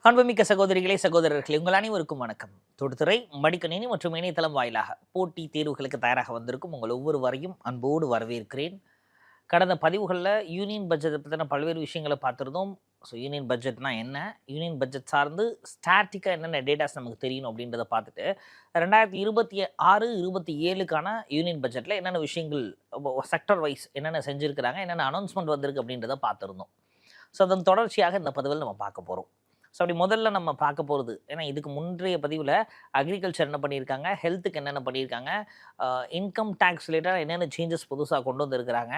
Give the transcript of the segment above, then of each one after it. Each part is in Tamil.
அன்புமிக்க சகோதரிகளே சகோதரர்களே உங்கள் அனைவருக்கும் வணக்கம். தொடுத்துறை மடிக்கணினி மற்றும் இணையதளம் வாயிலாக போட்டி தேர்வுகளுக்கு தயாராக வந்திருக்கும் உங்கள் ஒவ்வொருவரையும் அன்போடு வரவேற்கிறேன். கடந்த பதிவுகளில் யூனியன் பட்ஜெட்டை பற்றின பல்வேறு விஷயங்களை பார்த்துருந்தோம். ஸோ யூனியன் பட்ஜெட்னா என்ன, யூனியன் பட்ஜெட் சார்ந்து ஸ்டாட்டிக்காக என்னென்ன டேட்டாஸ் நமக்கு தெரியணும் அப்படின்றத பார்த்துட்டு 2026-27க்கான யூனியன் பட்ஜெட்டில் என்னென்ன விஷயங்கள் செக்டர் வைஸ் என்னென்ன செஞ்சுருக்கிறாங்க, என்னென்ன அனௌன்ஸ்மெண்ட் வந்திருக்கு அப்படின்றத பார்த்துருந்தோம். ஸோ அதன் தொடர்ச்சியாக இந்த பதிவில் நம்ம பார்க்க போகிறோம். ஸோ அப்படி முதல்ல நம்ம பார்க்க போகிறது, ஏன்னா இதுக்கு முந்தைய பதிவில் அக்ரிகல்ச்சர் என்ன பண்ணியிருக்காங்க, ஹெல்த்துக்கு என்னென்ன பண்ணியிருக்காங்க, இன்கம் டேக்ஸ் ரிலேட்டடாக என்னென்ன சேஞ்சஸ் புதுசாக கொண்டு வந்திருக்கிறாங்க,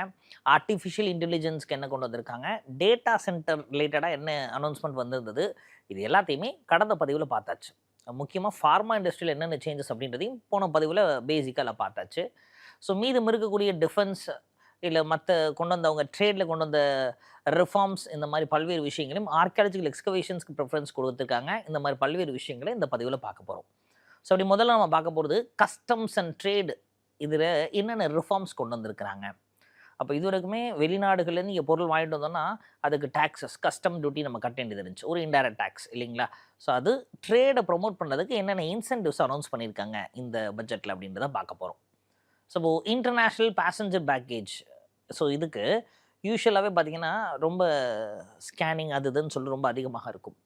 ஆர்டிஃபிஷியல் இன்டெலிஜென்ஸ்க்கு என்ன கொண்டு வந்திருக்காங்க, டேட்டா சென்டர் ரிலேட்டடாக என்ன அனௌன்ஸ்மெண்ட் வந்திருந்தது, இது எல்லாத்தையுமே கடந்த பதிவில் பார்த்தாச்சு. முக்கியமாக ஃபார்மா இண்டஸ்ட்ரியில் என்னென்ன சேஞ்சஸ் அப்படின்றதையும் போன பதிவில் பேசிக்காக பார்த்தாச்சு. ஸோ மீதம் இருக்கக்கூடிய டிஃபென்ஸ் இல்லை மற்ற கொண்டு வந்தவங்க ட்ரேடில் கொண்டு வந்த ரிஃபார்ம்ஸ், இந்த மாதிரி பல்வேறு விஷயங்களையும் ஆர்கியாலஜிக்கல் எக்ஸ்கவேஷன்ஸ்க்கு ப்ரிஃபரன்ஸ் கொடுத்துருக்காங்க. இந்த மாதிரி பல்வேறு விஷயங்களை இந்த பதிவில் பார்க்க போகிறோம். ஸோ அப்படி முதல்ல நம்ம பார்க்க போகிறது கஸ்டம்ஸ் அண்ட் ட்ரேடு, இதில் என்னென்ன ரிஃபார்ம்ஸ் கொண்டு வந்திருக்கிறாங்க. அப்போ இது வரைக்குமே வெளிநாடுகள்லேருந்து இங்கே பொருள் வாங்கிட்டு வந்தோம்னா அதுக்கு டேக்ஸஸ், கஸ்டம் டியூட்டி நம்ம கட்ட வேண்டியது இருந்துச்சு, ஒரு இன்டைரக்ட் டேக்ஸ் இல்லைங்களா. ஸோ அது ட்ரேடை ப்ரொமோட் பண்ணுறதுக்கு என்னென்ன இன்சென்டிவ்ஸ் அனௌன்ஸ் பண்ணியிருக்காங்க இந்த பட்ஜெட்டில் அப்படின்றத பார்க்க போகிறோம். So international passenger package, so இதுக்கு யூஸ்வலாகவே பார்த்திங்கன்னா ரொம்ப ஸ்கேனிங் அது இதுன்னு சொல்லி ரொம்ப அதிகமாக இருக்கும்.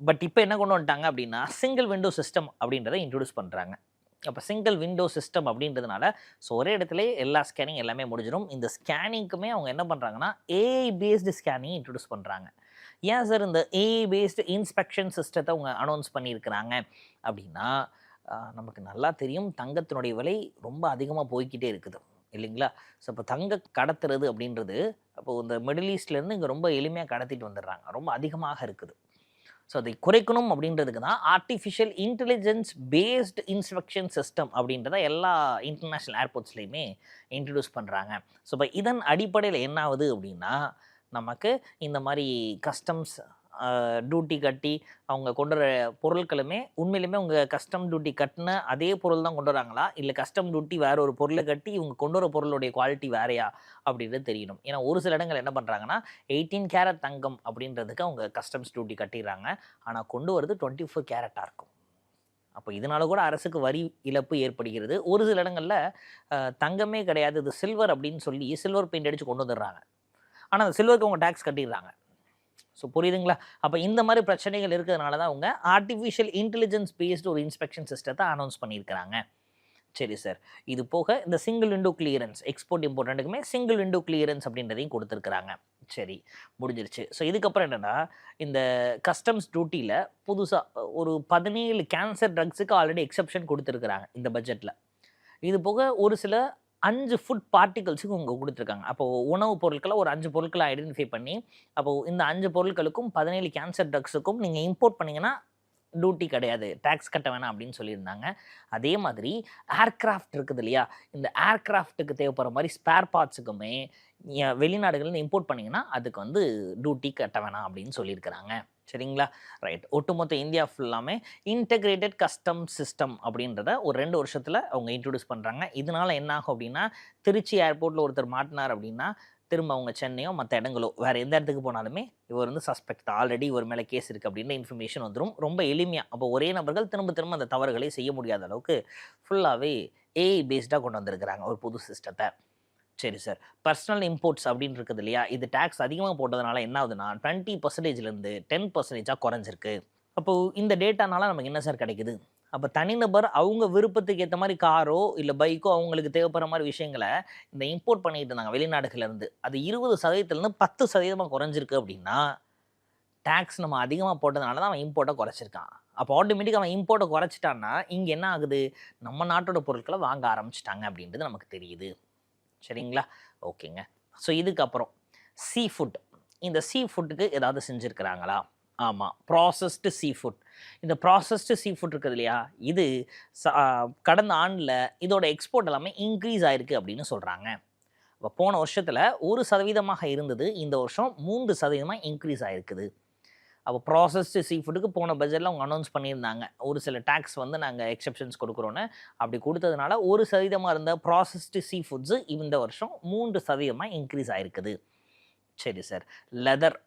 பட் இப்போ என்ன கொண்டு வந்துட்டாங்க அப்படின்னா சிங்கிள் விண்டோ சிஸ்டம் அப்படின்றத இன்ட்ரடியூஸ் பண்ணுறாங்க. அப்போ சிங்கிள் விண்டோ சிஸ்டம் அப்படின்றதுனால ஸோ ஒரே இடத்துல எல்லா ஸ்கேனிங் எல்லாமே முடிஞ்சிடும். இந்த ஸ்கேனிங்க்குமே அவங்க என்ன பண்ணுறாங்கன்னா ஏஐ பேஸ்டு ஸ்கேனிங் இன்ட்ரடியூஸ் பண்ணுறாங்க. ஏன் சார் இந்த ஏஐ பேஸ்டு இன்ஸ்பெக்ஷன் சிஸ்டத்தை அவங்க அனௌன்ஸ் பண்ணியிருக்கிறாங்க அப்படின்னா, நமக்கு நல்லா தெரியும் தங்கத்தினுடைய விலை ரொம்ப அதிகமாக போய்கிட்டே இருக்குது இல்லைங்களா. ஸோ இப்போ தங்க கடத்துறது அப்படின்றது அப்போது இந்த மிடில் ஈஸ்ட்லேருந்து இங்கே ரொம்ப எளிமையாக கடத்திட்டு வந்துடுறாங்க, ரொம்ப அதிகமாக இருக்குது. ஸோ அதை குறைக்கணும் அப்படின்றதுக்கு தான் artificial intelligence based inspection system அப்படின்றத எல்லா இன்டர்நேஷ்னல் ஏர்போர்ட்ஸ்லேயுமே இன்ட்ரடியூஸ் பண்ணுறாங்க. ஸோ இப்போ இதன் அடிப்படையில் என்ன ஆகுது அப்படின்னா, நமக்கு இந்த மாதிரி கஸ்டம்ஸ் டியூட்டி கட்டி அவங்க கொண்டு வர பொருட்களுமே உண்மையிலுமே அவங்க கஸ்டம் டியூட்டி கட்டின அதே பொருள் தான் கொண்டு வராங்களா, இல்லை கஸ்டம் டியூட்டி வேறு ஒரு பொருளை கட்டி இவங்க கொண்டு வர பொருளுடைய குவாலிட்டி வேறையா அப்படின்றது தெரியணும். ஏன்னா ஒரு சில இடங்கள் என்ன பண்ணுறாங்கன்னா 18 கேரட் தங்கம் அப்படின்றதுக்கு அவங்க கஸ்டம்ஸ் டியூட்டி கட்டிடுறாங்க, ஆனால் கொண்டு வரது 24 கேரட்டாக இருக்கும். அப்போ இதனால கூட அரசுக்கு வரி இழப்பு ஏற்படுகிறது. ஒரு சில இடங்களில் தங்கமே கிடையாது, இது சில்வர் அப்படின்னு சொல்லி சில்வர் பெயிண்ட் அடித்து கொண்டு வந்துடுறாங்க, ஆனால் அந்த சில்வருக்கு அவங்க டேக்ஸ் கட்டிடுறாங்க. ஸோ புரியுதுங்களா. அப்போ இந்த மாதிரி பிரச்சனைகள் இருக்கிறதுனால தான் அவங்க ஆர்டிஃபிஷியல் இன்டெலிஜென்ஸ் பேஸ்டு ஒரு இன்ஸ்பெக்ஷன் சிஸ்டத்தை அனௌன்ஸ் பண்ணியிருக்கிறாங்க. சரி சார், இது போக இந்த single window clearance, export import ரெண்டுக்குமே சிங்கிள் விண்டோ கிளியரன்ஸ் அப்படின்றதையும் கொடுத்துருக்குறாங்க. சரி, முடிஞ்சிருச்சு. ஸோ இதுக்கப்புறம் என்னென்னா, இந்த கஸ்டம்ஸ் டியூட்டியில் புதுசாக ஒரு 17 கேன்சர் ட்ரக்ஸுக்கு ஆல்ரெடி எக்ஸப்ஷன் கொடுத்துருக்குறாங்க இந்த பட்ஜெட்டில். இது போக ஒரு சில 5 ஃபுட் பார்ட்டிகல்ஸுக்கு அவங்க கொடுத்துருக்காங்க. அப்போது உணவுப் பொருட்களை ஒரு 5 பொருட்களை ஐடென்டிஃபை பண்ணி, அப்போது இந்த 5 பொருட்களுக்கும் 17 கேன்சர் ட்ரக்ஸுக்கும் நீங்கள் இம்போர்ட் பண்ணிங்கன்னா டியூட்டி கிடையாது, டேக்ஸ் கட்ட வேணாம் அப்படின்னு சொல்லியிருந்தாங்க. அதே மாதிரி ஏர்க்ராஃப்ட் இருக்குது இல்லையா, இந்த ஏர்க்ராஃப்ட்டுக்கு தேவைப்படுற மாதிரி ஸ்பேர் பார்ட்ஸுக்குமே வெளிநாடுகள்லேருந்து இம்போர்ட் பண்ணிங்கன்னா அதுக்கு வந்து டியூட்டி கட்ட வேணாம் அப்படின்னு சொல்லியிருக்கிறாங்க. சரிங்களா, ரைட். ஒட்டுமொத்த இந்தியா ஃபுல்லாமே இன்டெகிரேட்டட் கஸ்டம் சிஸ்டம் அப்படின்றத ஒரு 2 வருஷத்தில் அவங்க இன்ட்ரடியூஸ் பண்ணுறாங்க. இதனால் என்ன ஆகும் அப்படின்னா, திருச்சி ஏர்போர்ட்டில் ஒருத்தர் மாட்டினார் அப்படின்னா திரும்ப அவங்க சென்னையோ மற்ற இடங்களோ வேறு எந்த இடத்துக்கு போனாலுமே இவர் வந்து சஸ்பெக்ட், ஆல்ரெடி இவர் மேலே கேஸ் இருக்குது அப்படின்ற இன்ஃபர்மேஷன் வந்துடும் ரொம்ப எளிமையாக. அப்போ ஒரே நபர்கள் திரும்ப திரும்ப அந்த தவறுகளை செய்ய முடியாத அளவுக்கு ஃபுல்லாகவே ஏஐ பேஸ்டாக கொண்டு வந்திருக்கிறாங்க ஒரு புது சிஸ்டத்தை. சரி சார், பர்சனல் இம்போர்ட்ஸ் அப்படின்னு இருக்குது இல்லையா, இது டேக்ஸ் அதிகமாக போட்டதுனால என்ன ஆகுதுன்னா 20%லேருந்து 10%ஆக குறைஞ்சிருக்கு. அப்போது இந்த டேட்டானால நமக்கு என்ன சார் கிடைக்குது, அப்போ தனிநபர் அவங்க விருப்பத்துக்கு ஏற்ற மாதிரி காரோ இல்லை பைக்கோ அவங்களுக்கு தேவைப்படுற மாதிரி விஷயங்களை இந்த இம்போர்ட் பண்ணிட்டு இருந்தாங்க வெளிநாடுகள்லேருந்து, அது 20%லேருந்து 10% குறைஞ்சிருக்கு அப்படின்னா டேக்ஸ் நம்ம அதிகமாக போட்டதுனால தான் அவன் இம்போர்ட்டை குறைச்சிருக்கான். அப்போ ஆட்டோமேட்டிக்காக அவன் இம்போர்ட்டை குறைச்சிட்டான்னா இங்கே என்ன ஆகுது, நம்ம நாட்டோட பொருட்களை வாங்க ஆரம்பிச்சிட்டாங்க அப்படின்றது நமக்கு தெரியுது. சரிங்களா, ஓகேங்க. ஸோ இதுக்கப்புறம் சீ ஃபுட், இந்த சீ ஃபுட்டுக்கு ஏதாவது செஞ்சுருக்கிறாங்களா? ஆமாம், ப்ராசஸ்டு சீ ஃபுட். இந்த ப்ராசஸ்டு சீ ஃபுட் இருக்குது இல்லையா, இது கடந்த ஆண்டில் இதோட எக்ஸ்போர்ட் எல்லாமே இன்க்ரீஸ் ஆகிருக்கு அப்படின்னு சொல்கிறாங்க. இப்போ போன வருஷத்தில் 1% இருந்தது, இந்த வருஷம் 3% இன்க்ரீஸ் ஆகிருக்குது. அப்போ ப்ராசஸ்டு சீ ஃபுட்டுக்கு போன பட்ஜெட்டில் அவங்க அனௌன்ஸ் பண்ணியிருந்தாங்க ஒரு சில டேக்ஸ் வந்து நாங்கள் எக்ஸப்ஷன்ஸ் கொடுக்குறோன்னு. அப்படி கொடுத்ததுனால 1% இருந்த ப்ராசஸ்டு சீ ஃபுட்ஸு இந்த வருஷம் 3% இன்க்ரீஸ் ஆகிருக்குது. சரி சார், லெதர்,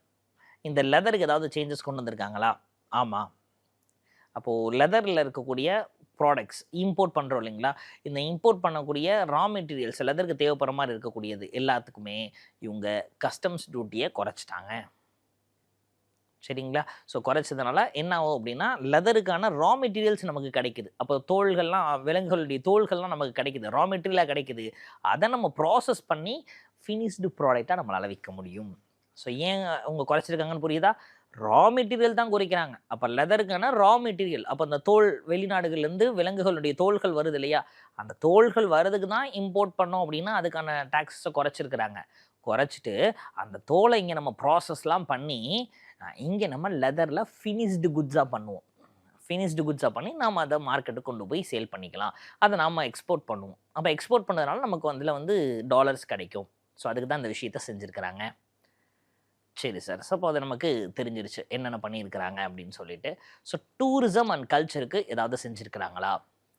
இந்த லெதருக்கு ஏதாவது சேஞ்சஸ் கொண்டு வந்திருக்காங்களா? ஆமாம். அப்போது லெதரில் இருக்கக்கூடிய ப்ராடக்ட்ஸ் இம்போர்ட் பண்ணுறோம் இல்லைங்களா, இந்த இம்போர்ட் பண்ணக்கூடிய ரா மெட்டீரியல்ஸ் லெதருக்கு தேவைப்படுற மாதிரி இருக்கக்கூடியது எல்லாத்துக்குமே இவங்க கஸ்டம்ஸ் டியூட்டியை குறைச்சிட்டாங்க. சரிங்களா? ஸோ குறைச்சதுனால என்ன ஆகும் அப்படின்னா, லெதருக்கான ரா மெட்டீரியல்ஸ் நமக்கு கிடைக்குது. அப்போ தோள்கள்லாம் விலங்குகளுடைய தோள்கள்லாம் நமக்கு கிடைக்குது. ரா மெட்டீரியலாக கிடைக்குது. அதை நம்ம ப்ராசஸ் பண்ணி ஃபினிஷ்டு ப்ராடக்டாக நம்மளால் விற்க முடியும். ஸோ ஏன் அவங்க குறைச்சிருக்காங்கன்னு புரியுதா? ரா மெட்டீரியல் தான் குறைக்கிறாங்க. அப்போ லெதருக்கான ரா மெட்டீரியல், அப்போ அந்த தோல் வெளிநாடுகள்லேருந்து விலங்குகளுடைய தோள்கள் வருது இல்லையா, அந்த தோள்கள் வரதுக்கு தான் இம்போர்ட் பண்ணோம் அப்படின்னா அதுக்கான டேக்ஸை குறைச்சிருக்கிறாங்க. குறைச்சிட்டு அந்த தோலை இங்கே நம்ம ப்ராசஸ்லாம் பண்ணி இங்கே நம்ம லெதரில் ஃபினிஷ்டு குட்ஸாக பண்ணுவோம். ஃபினிஷ்டு குட்ஸாக பண்ணி நாம் அதை மார்க்கெட்டுக்கு கொண்டு போய் சேல் பண்ணிக்கலாம். அதை நாம் எக்ஸ்போர்ட் பண்ணுவோம். அப்போ எக்ஸ்போர்ட் பண்ணதுனால நமக்கு அதில் வந்து டாலர்ஸ் கிடைக்கும். ஸோ அதுக்கு தான் இந்த விஷயத்தை செஞ்சுருக்கிறாங்க. சரி சார். ஸோ அப்போ அது நமக்கு தெரிஞ்சிருச்சு என்னென்ன பண்ணியிருக்கிறாங்க அப்படின்னு சொல்லிட்டு. ஸோ டூரிசம் அண்ட் கல்ச்சருக்கு ஏதாவது செஞ்சுருக்கிறாங்களா?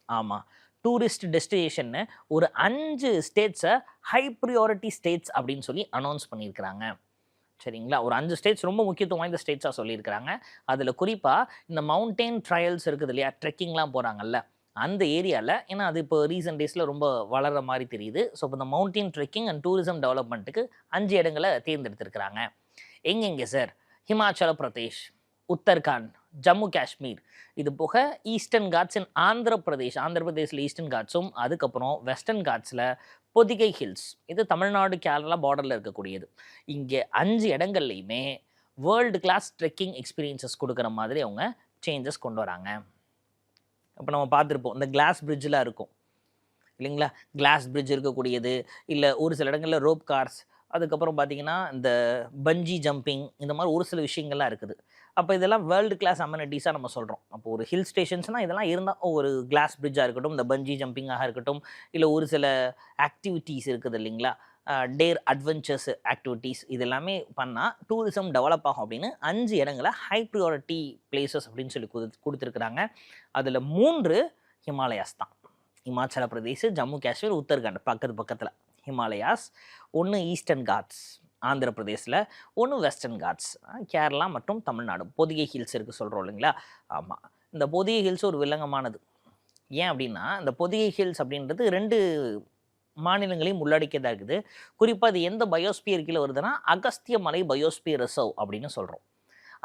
ஆமாம். டூரிஸ்ட் டெஸ்டினேஷன்னு ஒரு 5 ஸ்டேட்ஸை ஹை ப்ரியாரிட்டி ஸ்டேட்ஸ் அப்படின்னு சொல்லி அனௌன்ஸ் பண்ணியிருக்கிறாங்க. சரிங்களா? ஒரு 5 ஸ்டேட்ஸ் ரொம்ப முக்கியத்துவம் வாய்ந்த ஸ்டேட்ஸாக சொல்லியிருக்கிறாங்க. அதில் குறிப்பாக இந்த மவுண்டெயின் ட்ரையல்ஸ் இருக்குது இல்லையா, ட்ரெக்கிங்லாம் போகிறாங்கல்ல அந்த ஏரியாவில், ஏன்னா அது இப்போ ரீசெண்ட் டேஸில் ரொம்ப வளர்கிற மாதிரி தெரியுது. ஸோ இப்போ இந்த மவுண்டெயின் ட்ரெக்கிங் அண்ட் டூரிசம் டெவலப்மெண்ட்டுக்கு 5 இடங்களை தேர்ந்தெடுத்திருக்கிறாங்க. எங்கெங்கே சார்? ஹிமாச்சல பிரதேஷ், உத்தரகாண்ட், ஜம்மு காஷ்மீர், இது போக ஈஸ்டர்ன் காட்ஸ் இன் ஆந்திர பிரதேஷில் ஈஸ்டர்ன் காட்ஸும், அதுக்கப்புறம் வெஸ்டர்ன் காட்ஸில் பொதிகை ஹில்ஸ், இது தமிழ்நாடு கேரளா பார்டரில் இருக்கக்கூடியது. இங்கே 5 இடங்கள்லையுமே வேர்ல்டு கிளாஸ் ட்ரெக்கிங் எக்ஸ்பீரியன்சஸ் கொடுக்குற மாதிரி அவங்க சேஞ்சஸ் கொண்டு வராங்க. இப்போ நம்ம பார்த்துருப்போம், இந்த கிளாஸ் பிரிட்ஜெலாம் இருக்கும் இல்லைங்களா, கிளாஸ் பிரிட்ஜ் இருக்கக்கூடியது, இல்லை ஒரு சில இடங்களில் ரோப் கார்ஸ், அதுக்கப்புறம் பார்த்திங்கன்னா இந்த பஞ்சி ஜம்பிங், இந்த மாதிரி ஒரு சில விஷயங்கள்லாம் இருக்குது. அப்போ இதெல்லாம் வேர்ல்டு கிளாஸ் அமெனிட்டிஸாக நம்ம சொல்கிறோம். அப்போ ஒரு ஹில் ஸ்டேஷன்ஸ்னால் இதெல்லாம் இருந்தால் ஒரு கிளாஸ் பிரிட்ஜாக இருக்கட்டும், இந்த பஞ்சி ஜம்பிங்காக இருக்கட்டும், இல்லை ஒரு சில ஆக்டிவிட்டீஸ் இருக்குது இல்லைங்களா, டேர் அட்வென்ச்சர்ஸ் ஆக்டிவிட்டீஸ், இது எல்லாமே பண்ணால் டூரிசம் டெவலப் ஆகும் அப்படின்னு 5 இடங்களை ஹை ப்ரியாரிட்டி பிளேசஸ் அப்படின்னு சொல்லி கொடுத்துருக்குறாங்க. அதில் 3 ஹிமாலயாஸ் தான். இமாச்சல பிரதேஷ், ஜம்மு காஷ்மீர், உத்தரகாண்ட் பக்கத்தில் ஹிமாலயாஸ். 1 ஈஸ்டர்ன் காட்ஸ் ஆந்திர பிரதேசில், 1 வெஸ்டர்ன் காட்ஸ் கேரளா மற்றும் தமிழ்நாடு. பொதிகை ஹில்ஸ் இருக்குது சொல்கிறோம் இல்லைங்களா. ஆமாம், இந்த பொதிகை ஹில்ஸ் ஒரு வில்லங்கமானது. ஏன் அப்படின்னா, இந்த பொதிகை ஹில்ஸ் அப்படின்றது 2 மாநிலங்களையும் உள்ளடக்கியதாக இருக்குது. குறிப்பாக அது எந்த பயோஸ்பியர் கீழே வருதுன்னா, அகஸ்திய மலை பயோஸ்பியர் ரிசர்வ் அப்படின்னு சொல்கிறோம்.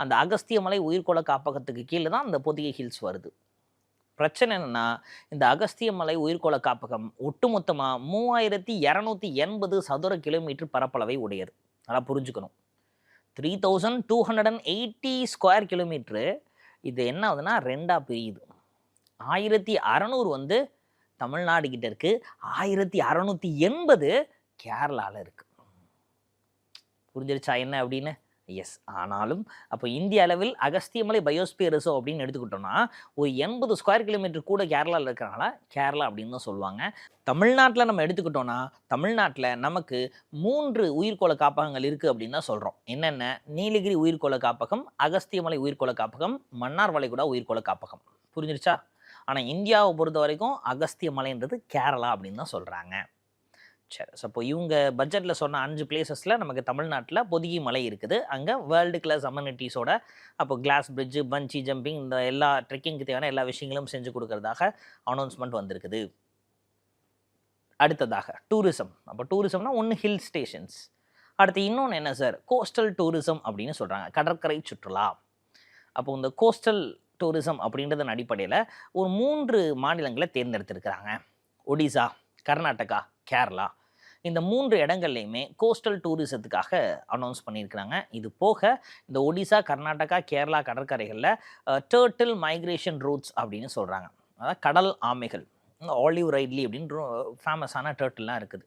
அந்த அகஸ்திய மலை உயிர்கோள காப்பகத்துக்கு கீழே தான் இந்த பொதிகை ஹில்ஸ் வருது. பிரச்சனை என்னென்னா, இந்த அகஸ்திய மலை உயிர்கோள காப்பகம் ஒட்டுமொத்தமாக 3280 சதுர கிலோமீட்டர் பரப்பளவை உடையது. நல்லா புரிஞ்சுக்கணும். 3280 ஸ்கொயர் கிலோமீட்ரு. இது என்ன ஆகுதுன்னா 2ஆக பிரியுது. 1600 வந்து தமிழ்நாடு கிட்ட இருக்குது, 1680 கேரளாவில் இருக்குது. புரிஞ்சிருச்சா என்ன அப்படின்னு? எஸ். ஆனாலும் அப்போ இந்திய அளவில் அகஸ்தியமலை பயோஸ்பியர் ரிசர்வ் அப்படின்னு எடுத்துக்கிட்டோம்னா ஒரு 80 ஸ்கொயர் கிலோமீட்டர் கூட கேரளாவில் இருக்கிறனால கேரளா அப்படின்னு தான் சொல்லுவாங்க. தமிழ்நாட்டில் நம்ம எடுத்துக்கிட்டோம்னா, தமிழ்நாட்டில் நமக்கு 3 உயிர்கோள காப்பகங்கள் இருக்குது அப்படின்னு தான் சொல்கிறோம். என்னென்ன? நீலகிரி உயிர்கோள காப்பகம், அகஸ்தியமலை உயிர்கோள காப்பகம், மன்னார் வளைகுடா உயிர்கோள காப்பகம். புரிஞ்சிருச்சா? ஆனால் இந்தியாவை பொறுத்த வரைக்கும் அகஸ்திய மலைன்றது கேரளா அப்படின்னு தான் சொல்கிறாங்க. சரி. ஸோ அப்போ இவங்க பட்ஜெட்டில் சொன்ன 5 பிளேசஸில் நமக்கு தமிழ்நாட்டில் பொதிகை மலை இருக்குது. அங்கே வேர்ல்டு கிளாஸ் அமெனிட்டிஸோட அப்போ கிளாஸ் பிரிட்ஜு, பஞ்சி ஜம்பிங், இந்த எல்லா ட்ரெக்கிங்க்கு தேவையான எல்லா விஷயங்களும் செஞ்சு கொடுக்கறதாக அனௌன்ஸ்மெண்ட் வந்திருக்குது. அடுத்ததாக டூரிசம். அப்போ டூரிசம்னா 1 ஹில் ஸ்டேஷன்ஸ். அடுத்து இன்னொன்று என்ன சார்? கோஸ்டல் டூரிசம் அப்படின்னு சொல்கிறாங்க, கடற்கரை சுற்றுலா. அப்போ இந்த கோஸ்டல் டூரிசம் அப்படின்றதன் அடிப்படையில் ஒரு 3 மாநிலங்களை தேர்ந்தெடுத்திருக்கிறாங்க. ஒடிசா, கர்நாடகா, கேரளா. இந்த 3 இடங்கள்லையுமே கோஸ்டல் டூரிசத்துக்காக அனௌன்ஸ் பண்ணியிருக்கிறாங்க. இது போக இந்த ஒடிசா, கர்நாடகா, கேரளா கடற்கரைகளில் டர்ட்டில் மைக்ரேஷன் ரூட்ஸ் அப்படின்னு சொல்கிறாங்க. அதாவது கடல் ஆமைகள், இந்த ஆலிவ் ரைட்லி அப்படின்னு ஃபேமஸான டர்ட்டில்லாம் இருக்குது.